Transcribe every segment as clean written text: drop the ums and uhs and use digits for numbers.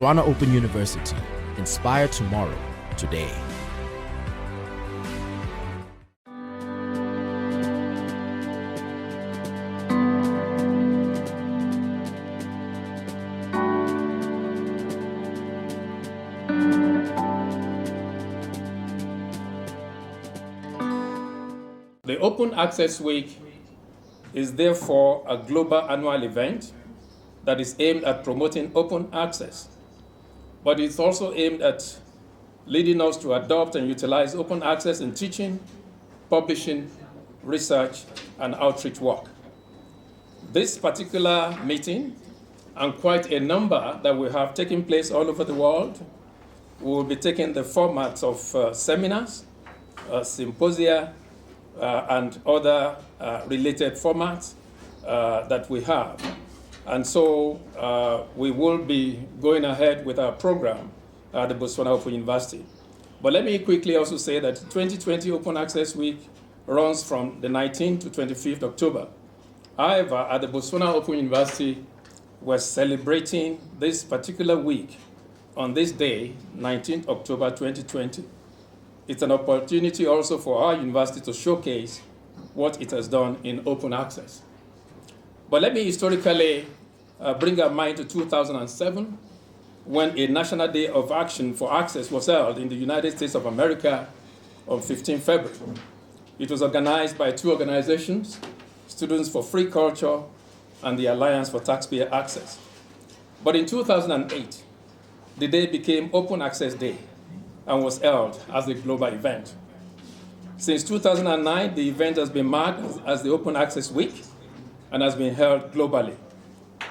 Botswana Open University. Inspire tomorrow, today. The Open Access Week is therefore a global annual event that is aimed at promoting open access, but it's also aimed at leading us to adopt and utilize open access in teaching, publishing, research, and outreach work. This particular meeting, and quite a number that will have taken place all over the world, will be taking the formats of seminars, symposia, and other related formats that we have. And so we will be going ahead with our program at the Botswana Open University. But let me quickly also say that 2020 Open Access Week runs from the 19th to 25th October. However, at the Botswana Open University, we're celebrating this particular week on this day, 19th October 2020. It's an opportunity also for our university to showcase what it has done in open access. But let me historically bring our mind to 2007, when a National Day of Action for Access was held in the United States of America on 15 February. It was organized by two organizations, Students for Free Culture and the Alliance for Taxpayer Access. But in 2008, the day became Open Access Day and was held as a global event. Since 2009, the event has been marked as the Open Access Week and has been held globally.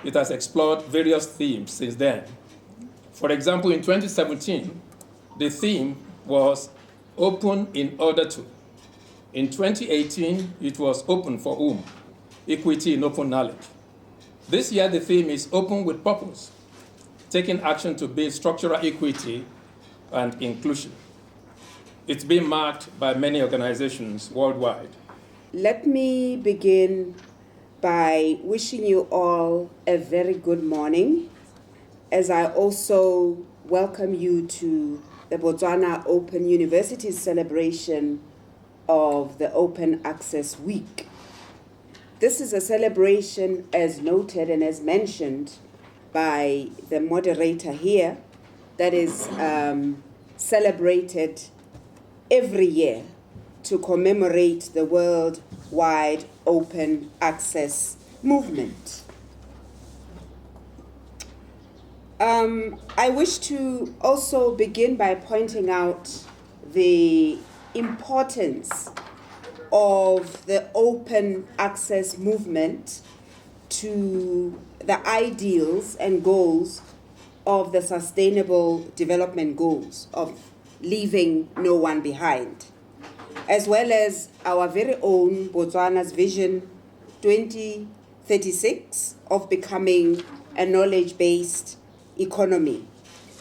It has explored various themes since then. For example, in 2017, the theme was Open in Order to. In 2018, it was Open for Whom? Equity in Open Knowledge. This year, the theme is Open with Purpose, taking action to build structural equity and inclusion. It's been marked by many organizations worldwide. Let me begin by wishing you all a very good morning, as I also welcome you to the Botswana Open University's celebration of the Open Access Week. This is a celebration, as noted and as mentioned by the moderator here, that is celebrated every year to commemorate the worldwide open access movement. I wish to also begin by pointing out the importance of the open access movement to the ideals and goals of the Sustainable Development Goals of leaving no one behind, as well as our very own Botswana's Vision 2036 of becoming a knowledge-based economy.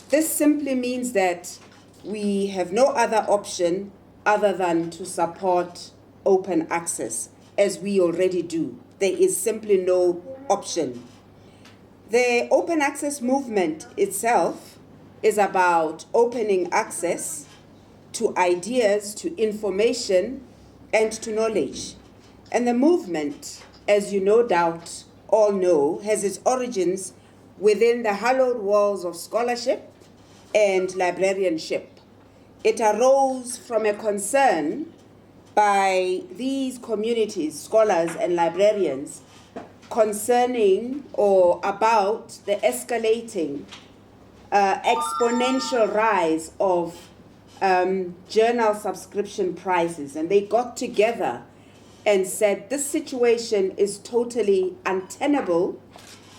This simply means that we have no other option other than to support open access, as we already do. There is simply no option. The open access movement itself is about opening access to ideas, to information, and to knowledge. And the movement, as you no doubt all know, has its origins within the hallowed walls of scholarship and librarianship. It arose from a concern by these communities, scholars and librarians, concerning or about the escalating exponential rise of journal subscription prices. And they got together and said this situation is totally untenable,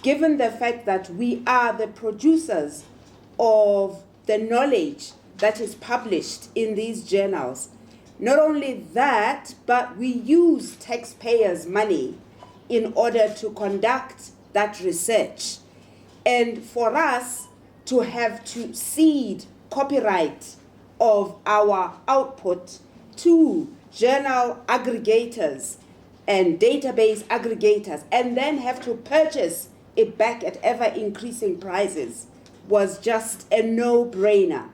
given the fact that we are the producers of the knowledge that is published in these journals. Not only that, but we use taxpayers' money in order to conduct that research. And for us to have to cede copyright of our output to journal aggregators and database aggregators, and then have to purchase it back at ever increasing prices, was just a no-brainer,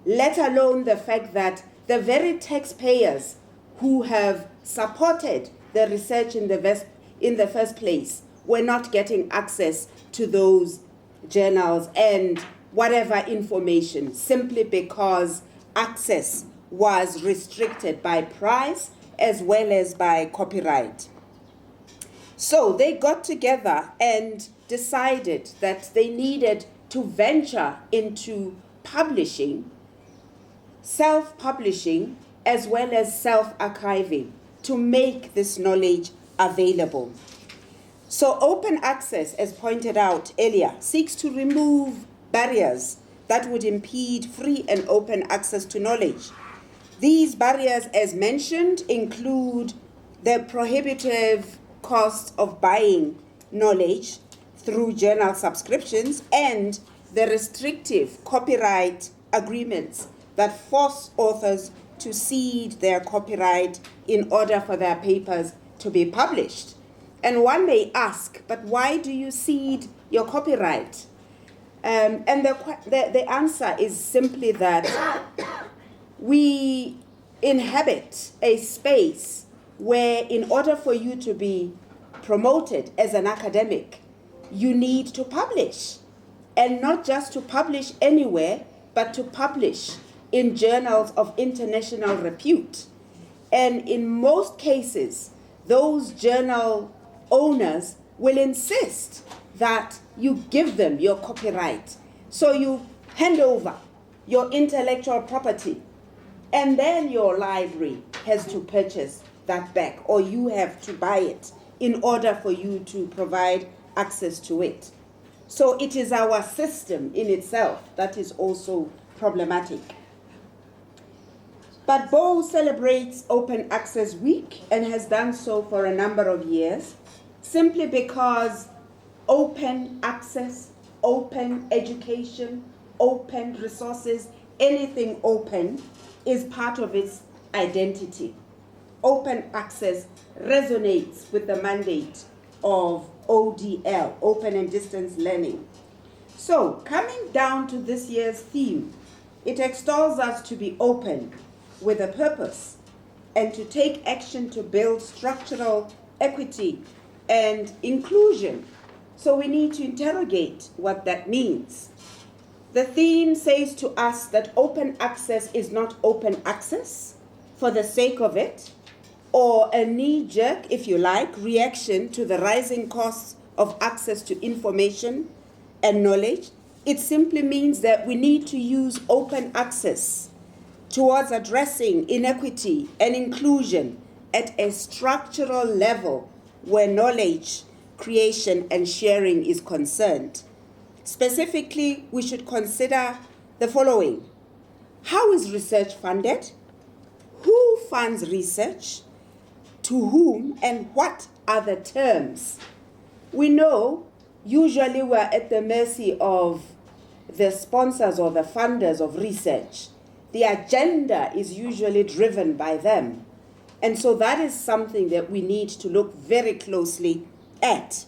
let alone the fact that the very taxpayers who have supported the research in the first place were not getting access to those journals and whatever information, simply because access was restricted by price as well as by copyright. So they got together and decided that they needed to venture into publishing, self-publishing, as well as self-archiving to make this knowledge available. So open access, as pointed out earlier, seeks to remove barriers that would impede free and open access to knowledge. These barriers, as mentioned, include the prohibitive cost of buying knowledge through journal subscriptions and the restrictive copyright agreements that force authors to cede their copyright in order for their papers to be published. And one may ask, but why do you cede your copyright? And the answer is simply that we inhabit a space where, in order for you to be promoted as an academic, you need to publish. And not just to publish anywhere, but to publish in journals of international repute. And in most cases, those journal owners will insist that you give them your copyright. So you hand over your intellectual property, and then your library has to purchase that back, or you have to buy it in order for you to provide access to it. So it is our system in itself that is also problematic. But BOE celebrates Open Access Week and has done so for a number of years, simply because open access, open education, open resources, anything open is part of its identity. Open access resonates with the mandate of ODL, Open and Distance Learning. So, coming down to this year's theme, it extols us to be open with a purpose and to take action to build structural equity and inclusion. So we need to interrogate what that means. The theme says to us that open access is not open access for the sake of it, or a knee-jerk, if you like, reaction to the rising costs of access to information and knowledge. It simply means that we need to use open access towards addressing inequity and inclusion at a structural level where knowledge creation and sharing is concerned. Specifically, we should consider the following. How is research funded? Who funds research? To whom, and what are the terms? We know usually we're at the mercy of the sponsors or the funders of research. The agenda is usually driven by them. And so that is something that we need to look very closely at.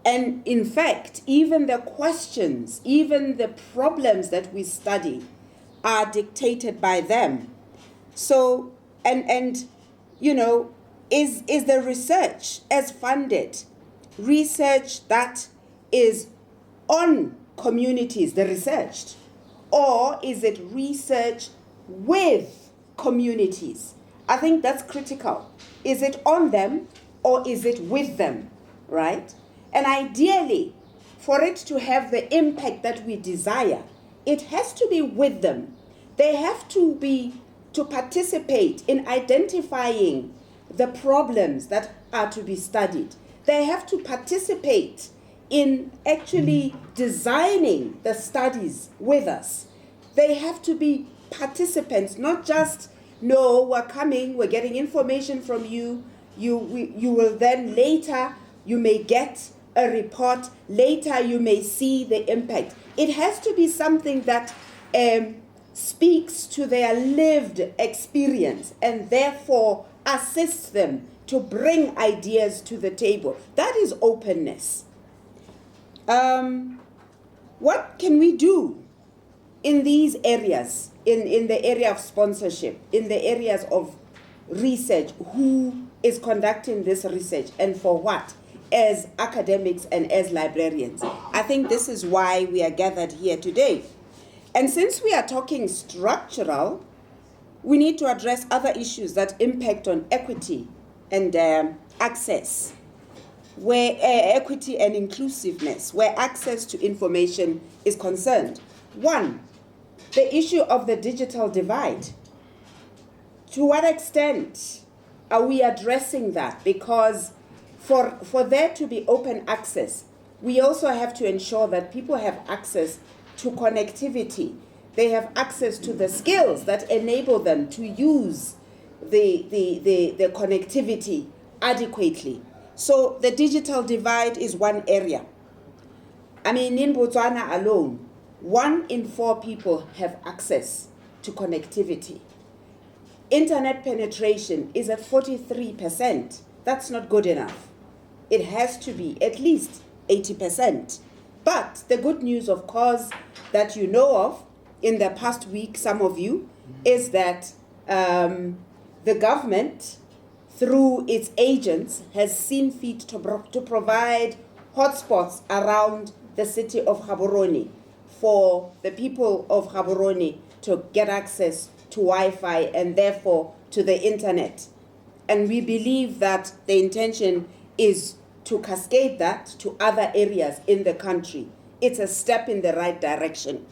And in fact, even the questions, even the problems that we study are dictated by them. So, and you know, is the research as funded research that is on communities, the researched, or is it research with communities? I think that's critical. Is it on them or is it with them, right? And ideally, for it to have the impact that we desire, it has to be with them. They have to participate in identifying the problems that are to be studied. They have to participate in actually designing the studies with us. They have to be participants, not just, no, we're coming, we're getting information from you, you will then later, you may get a report, later you may see the impact. It has to be something that speaks to their lived experience and therefore assists them to bring ideas to the table. That is openness. What can we do in these areas, in the area of sponsorship, in the areas of research? Who is conducting this research and for what, as academics and as librarians? I think this is why we are gathered here today. And since we are talking structural, we need to address other issues that impact on equity and access, where equity and inclusiveness, where access to information is concerned. One, the issue of the digital divide. To what extent are we addressing that? Because for there to be open access, we also have to ensure that people have access to connectivity. They have access to the skills that enable them to use the connectivity adequately. So the digital divide is one area. I mean, in Botswana alone, 1 in 4 people have access to connectivity. Internet penetration is at 43%. That's not good enough. It has to be at least 80%. But the good news, of course, that you know of in the past week, some of you, is that the government, through its agents, has seen fit to provide hotspots around the city of Gaborone for the people of Gaborone to get access to Wi-Fi and therefore to the internet. And we believe that the intention is to cascade that to other areas in the country. It's a step in the right direction.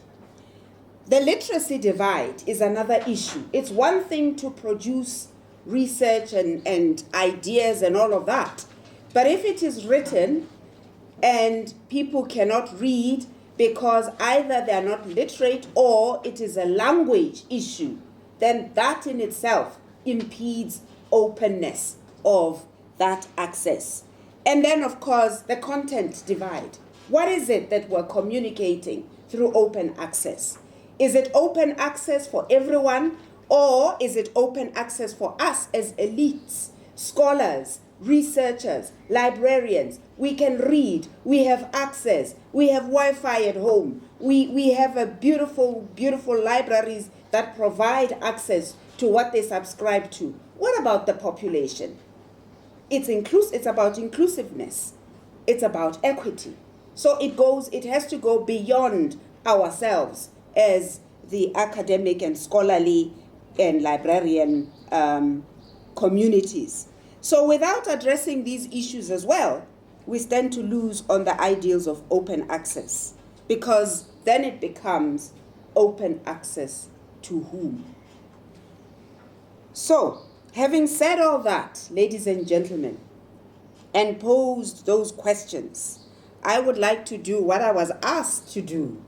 The literacy divide is another issue. It's one thing to produce research and ideas and all of that. But if it is written and people cannot read because either they are not literate or it is a language issue, then that in itself impedes openness of that access. And then, of course, the content divide. What is it that we're communicating through open access? Is it open access for everyone, or is it open access for us as elites, scholars, researchers, librarians? We can read, we have access, we have Wi-Fi at home, we have a beautiful, beautiful libraries that provide access to what they subscribe to. What about the population? It's about inclusiveness. It's about equity. So it has to go beyond ourselves as the academic and scholarly and librarian communities. So without addressing these issues as well, we stand to lose on the ideals of open access, because then it becomes open access to whom? So, having said all that, ladies and gentlemen, and posed those questions, I would like to do what I was asked to do,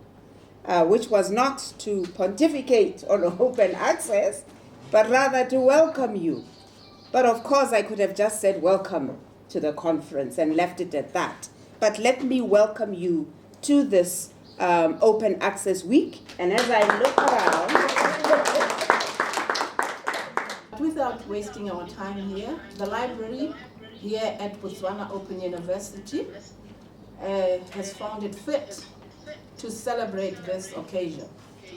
which was not to pontificate on open access, but rather to welcome you. But of course, I could have just said welcome to the conference and left it at that. But let me welcome you to this Open Access Week. And as I look around, without wasting our time here, the library here at Botswana Open University has found it fit to celebrate this occasion.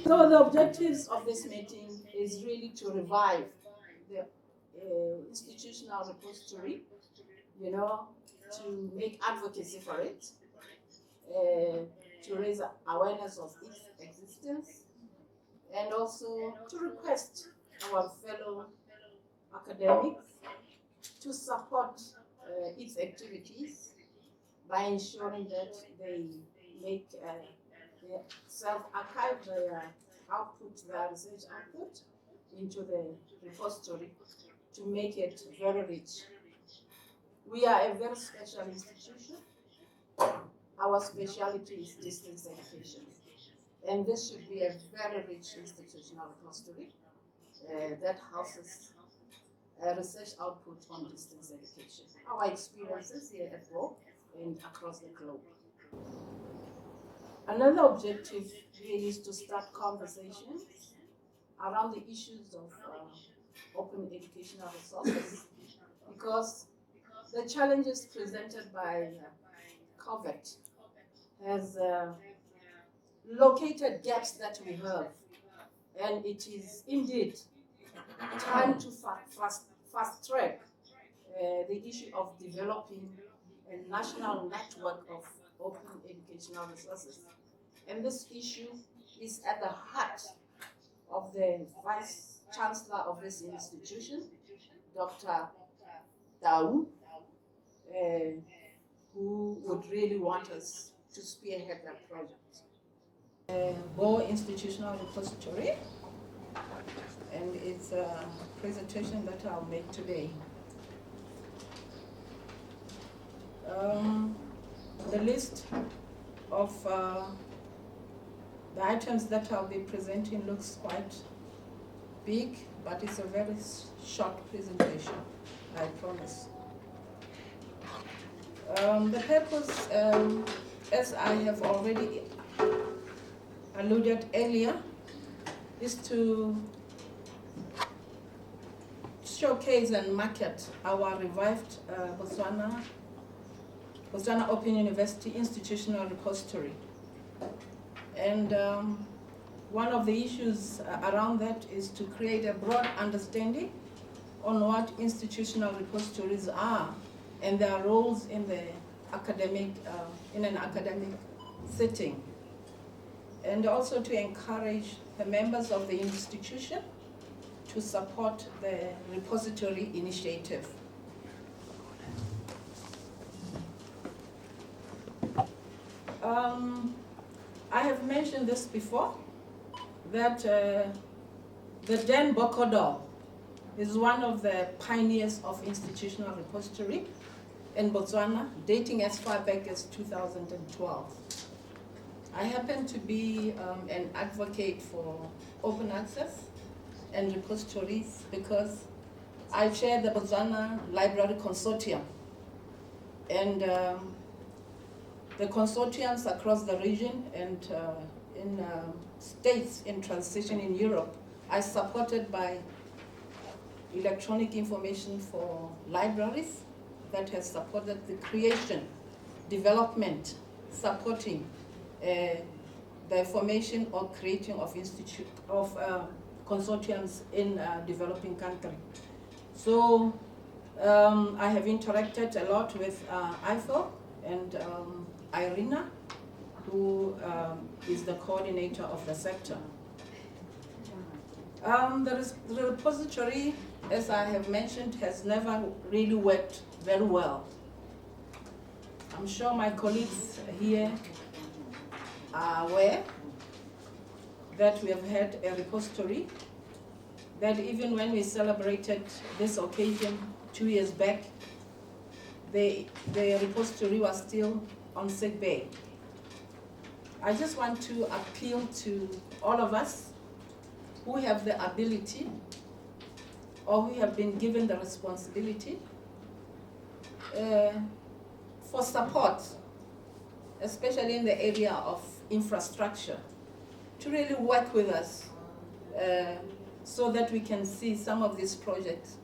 So the objectives of this meeting is really to revive the institutional repository, to make advocacy for it, to raise awareness of its existence, and also to request our fellow academics to support its activities by ensuring that they make they self-archive their output, their research output, into the repository to make it very rich. We are a very special institution. Our specialty is distance education. And this should be a very rich institutional repository that houses research output on distance education, our experiences here at work and across the globe. Another objective really is to start conversations around the issues of open educational resources, because the challenges presented by COVID has located gaps that we have. And it is indeed time to fast track the issue of developing a national network of open educational resources. And this issue is at the heart of the Vice Chancellor of this institution, Dr. Dau, who would really want us to spearhead that project. Bo Institutional Repository, and it's a presentation that I'll make today. The list of the items that I'll be presenting looks quite big, but it's a very short presentation, I promise. The purpose, as I have already alluded earlier, is to showcase and market our revived Botswana Open University Institutional Repository. And one of the issues around that is to create a broad understanding on what institutional repositories are and their roles in the academic, in an academic setting. And also to encourage the members of the institution to support the repository initiative. I have mentioned this before, that the Dan Bokodo is one of the pioneers of institutional repository in Botswana, dating as far back as 2012. I happen to be an advocate for open access and repositories because I chair the Botswana Library Consortium, and the consortiums across the region and in states in transition in Europe are supported by electronic information for libraries that has supported the creation, development, supporting the formation or creating of consortiums in developing countries. So I have interacted a lot with IFO and Irina, who is the coordinator of the sector. The repository, as I have mentioned, has never really worked very well. I'm sure my colleagues here are aware that we have had a repository that even when we celebrated this occasion 2 years back, the repository was still on sick bay. I just want to appeal to all of us who have the ability or who have been given the responsibility for support, especially in the area of infrastructure, to really work with us so that we can see some of these projects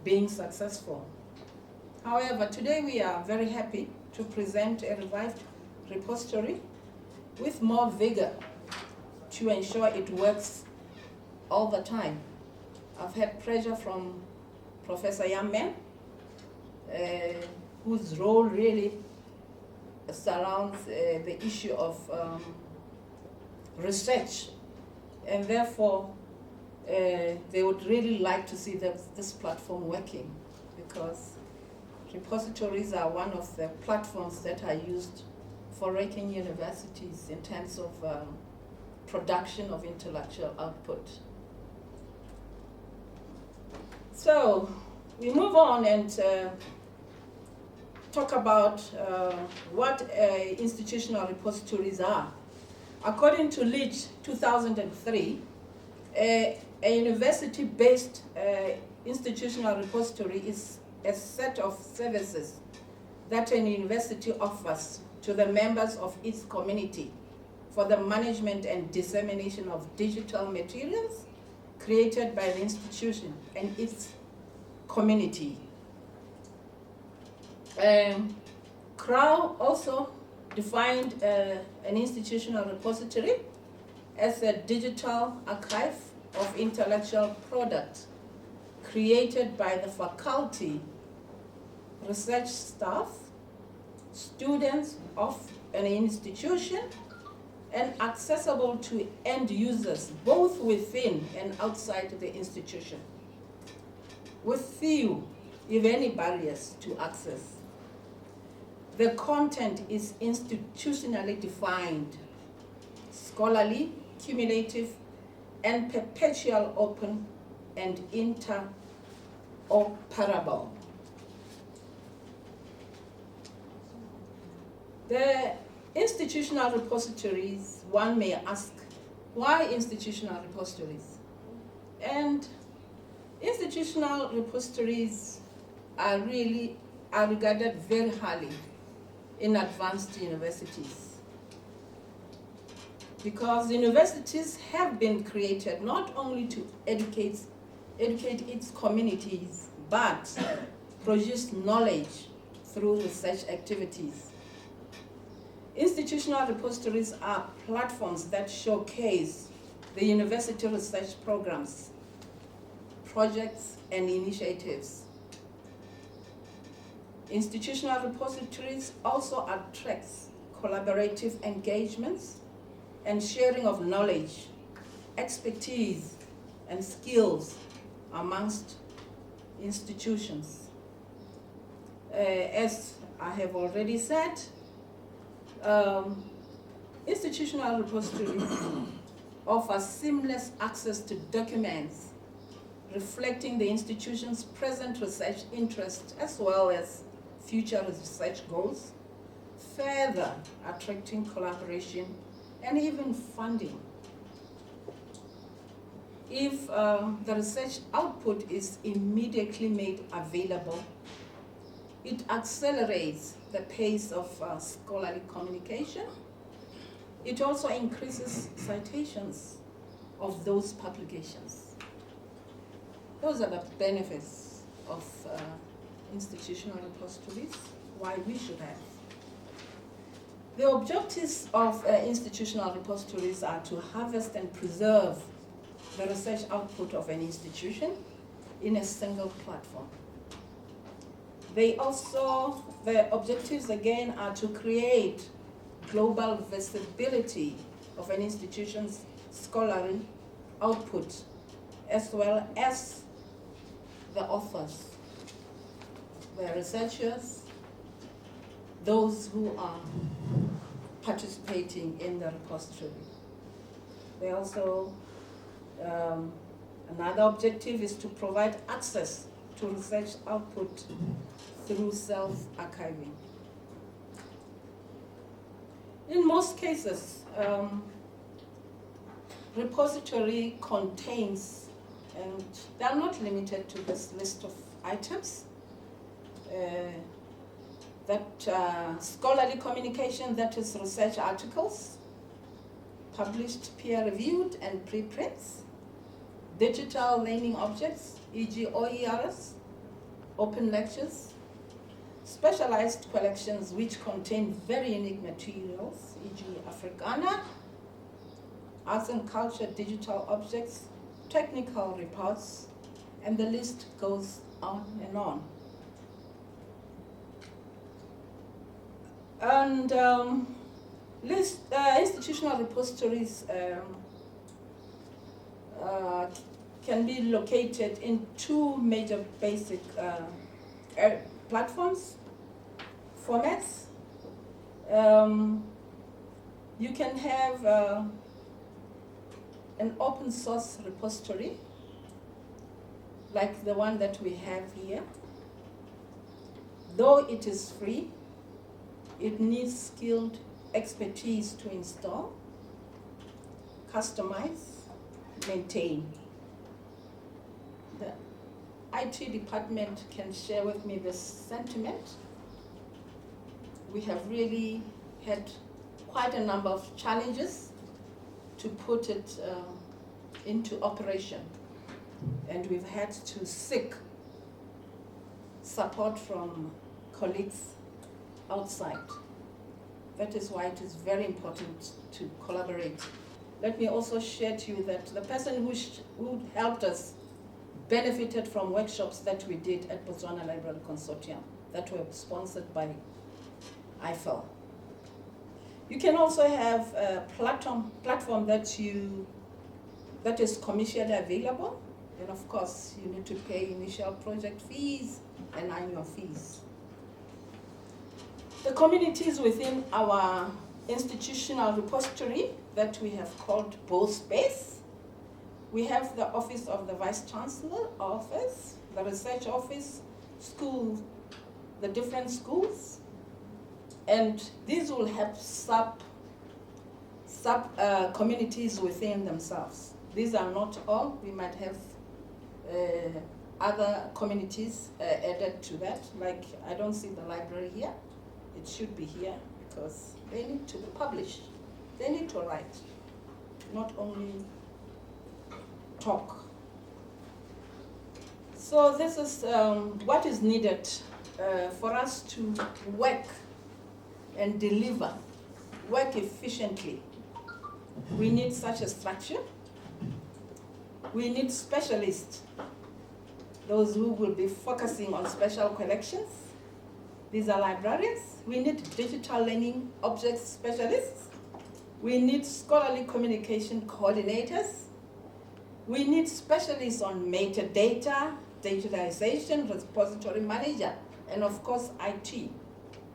being successful. However, today we are very happy to present a revived repository with more vigor to ensure it works all the time. I've had pressure from Professor Yamen, whose role really surrounds the issue of research, and therefore they would really like to see this platform working, because repositories are one of the platforms that are used for ranking universities in terms of production of intellectual output. So we move on and talk about what institutional repositories are. According to LEAD 2003, a university-based institutional repository is a set of services that an university offers to the members of its community for the management and dissemination of digital materials created by the institution and its community. CRAW also defined an institutional repository as a digital archive of intellectual products created by the faculty, research staff, students of an institution, and accessible to end users both within and outside the institution, with few, if any, barriers to access. The content is institutionally defined, scholarly, cumulative, and perpetual, open, and interoperable. The institutional repositories, one may ask, why institutional repositories? And institutional repositories are regarded very highly in advanced universities, because universities have been created not only to educate its communities, but produce knowledge through research activities. Institutional repositories are platforms that showcase the university research programs, projects, and initiatives. Institutional repositories also attracts collaborative engagements and sharing of knowledge, expertise, and skills amongst institutions. As I have already said, institutional repositories offer seamless access to documents reflecting the institution's present research interest as well as future research goals, further attracting collaboration and even funding. If the research output is immediately made available, it accelerates the pace of scholarly communication. It also increases citations of those publications. Those are the benefits of institutional repositories, why we should have. The objectives of institutional repositories are to harvest and preserve the research output of an institution in a single platform. The objectives again are to create global visibility of an institution's scholarly output, as well as the authors, the researchers, those who are participating in the repository. They also, another objective is to provide access to research output through self-archiving. In most cases, repository contains, and they are not limited to this list of items, scholarly communication, that is research articles, published peer-reviewed and preprints, digital learning objects, e.g. OERs, open lectures, specialized collections which contain very unique materials, e.g. Africana, arts and culture digital objects, technical reports, and the list goes on and on. And institutional repositories can be located in two major basic platforms, formats. You can have an open source repository, like the one that we have here. Though it is free, it needs skilled expertise to install, customize, maintain. The IT department can share with me this sentiment. We have really had quite a number of challenges to put it into operation, and we've had to seek support from colleagues outside. That is why it is very important to collaborate. Let me also share to you that the person who helped us benefited from workshops that we did at Botswana Library Consortium that were sponsored by IFL. You can also have a platform that is commercially available, and of course you need to pay initial project fees and annual fees. The communities within our institutional repository that we have called BoSpace. We have the Office of the Vice Chancellor Office, the Research Office, schools, the different schools, and these will have sub communities within themselves. These are not all. We might have other communities added to that. Like, I don't see the library here. It should be here because they need to publish. They need to write, not only talk. So this is what is needed for us to work and deliver, work efficiently. We need such a structure. We need specialists, those who will be focusing on special collections. These are librarians. We need digital learning objects specialists. We need scholarly communication coordinators. We need specialists on metadata, digitalization, repository manager, and of course IT,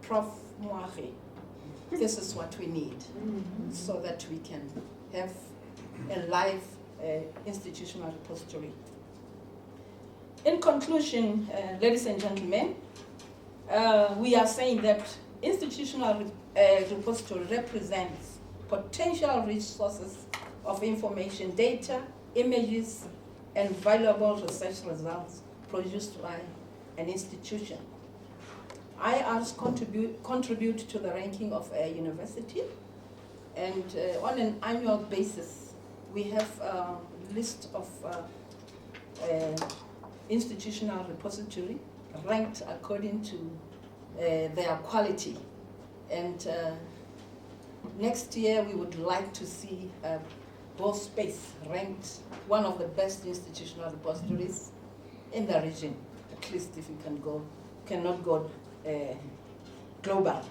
Prof. Moahe. This is what we need so that we can have a live institutional repository. In conclusion, ladies and gentlemen, we are saying that institutional repository represents potential resources of information, data, images, and valuable research results produced by an institution. IRs contribute to the ranking of a university, and on an annual basis, we have a list of institutional repository ranked according to their quality. And next year, we would like to see BoSpace ranked one of the best institutional repositories in the region, at least if you cannot go global.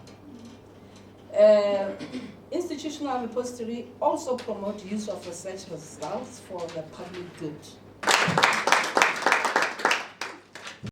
Institutional repository also promote use of research results for the public good.